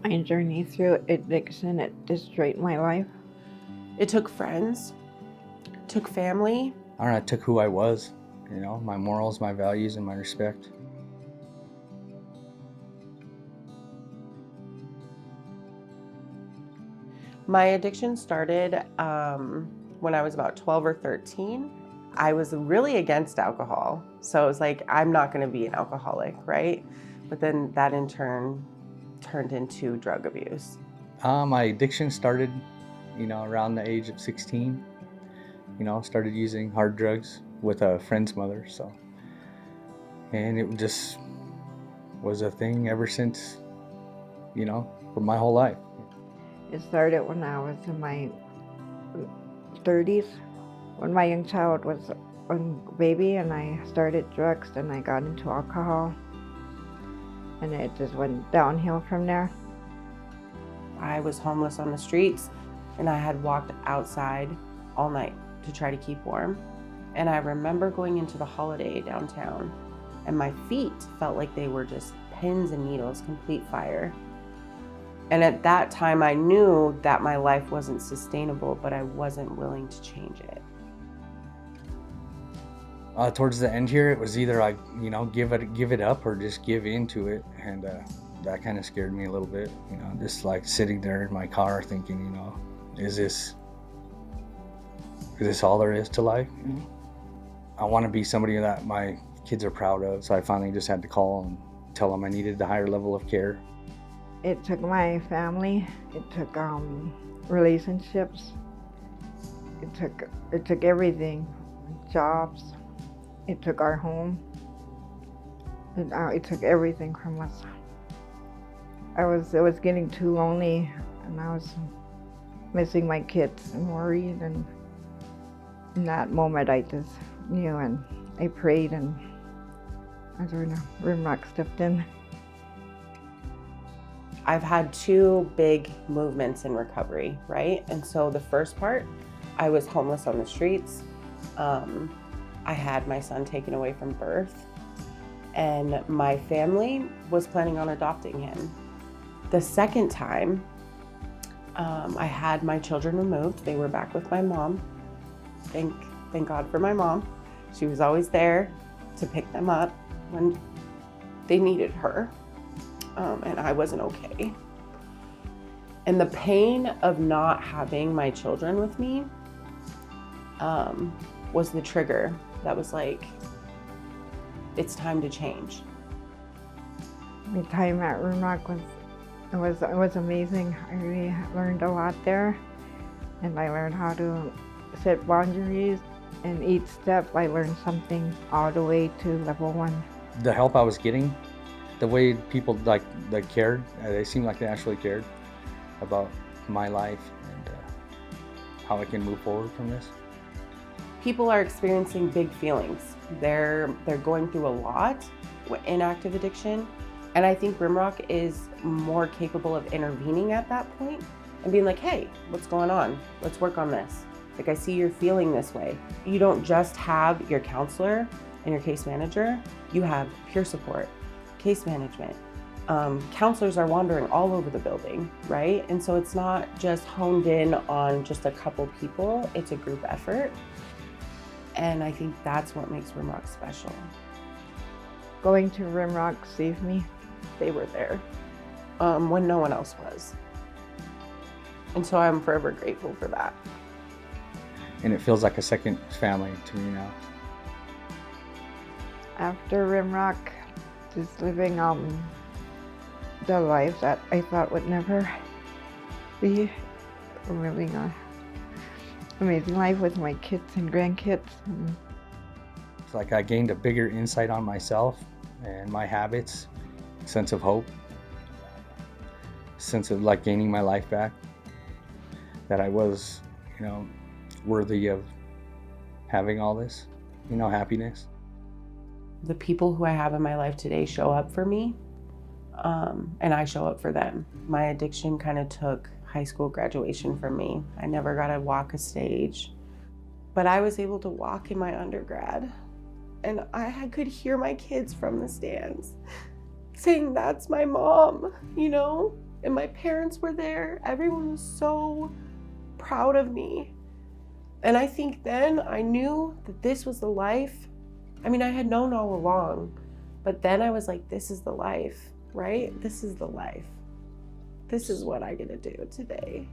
My journey through addiction, it destroyed my life. It took friends, took family. I don't know, it took who I was, my morals, my values, and my respect. My addiction started when I was about 12 or 13. I was really against alcohol. So it was like, I'm not going to be an alcoholic, right? But then that in turn turned into drug abuse. My addiction started, around the age of 16. Started using hard drugs with a friend's mother. And it just was a thing ever since, for my whole life. It started when I was in my 30s, when my young child was a baby, and I started drugs, and I got into alcohol, and it just went downhill from there. I was homeless on the streets, and I had walked outside all night to try to keep warm. And I remember going into the Holiday downtown, and my feet felt like they were just pins and needles, complete fire. And at that time, I knew that my life wasn't sustainable, but I wasn't willing to change it. Towards the end here, it was either I, give it up or just give into it, and that kind of scared me a little bit. Just like sitting there in my car thinking, is this all there is to life? I want to be somebody that my kids are proud of, so I finally just had to call and tell them I needed a higher level of care. It took my family, it took relationships, it took everything, jobs, it took our home, it took everything from us. It was getting too lonely, and I was missing my kids and worried, and in that moment I just knew, and I prayed, and that's when Rimrock stepped in. I've had two big movements in recovery, right? And so the first part, I was homeless on the streets. I had my son taken away from birth, and my family was planning on adopting him. The second time, I had my children removed. They were back with my mom. Thank God for my mom. She was always there to pick them up when they needed her. And I wasn't okay. And the pain of not having my children with me was the trigger that was like, it's time to change. My time at Rimrock was amazing. I really learned a lot there, and I learned how to set boundaries. And each step, I learned something all the way to level 1. The help I was getting, the way people they cared, they seemed like they actually cared about my life and how I can move forward from this. People are experiencing big feelings. They're going through a lot in active addiction, and I think Rimrock is more capable of intervening at that point and being like, hey, what's going on? Let's work on this. Like, I see you're feeling this way. You don't just have your counselor and your case manager, you have peer support, case management. Counselors are wandering all over the building, right? And so it's not just honed in on just a couple people, it's a group effort. And I think that's what makes Rimrock special. Going to Rimrock saved me. They were there when no one else was. And so I'm forever grateful for that. And it feels like a second family to me now. After Rimrock, just living the life that I thought would never be, living an amazing life with my kids and grandkids. It's like I gained a bigger insight on myself and my habits, sense of hope, sense of like gaining my life back, that I was, worthy of having all this, happiness. The people who I have in my life today show up for me, and I show up for them. My addiction kind of took high school graduation from me. I never got to walk a stage, but I was able to walk in my undergrad, and I could hear my kids from the stands saying, that's my mom, and my parents were there. Everyone was so proud of me. And I think then I knew that this was the life. I mean, I had known all along, but then I was like, this is the life, right? This is the life. This is what I get to do today.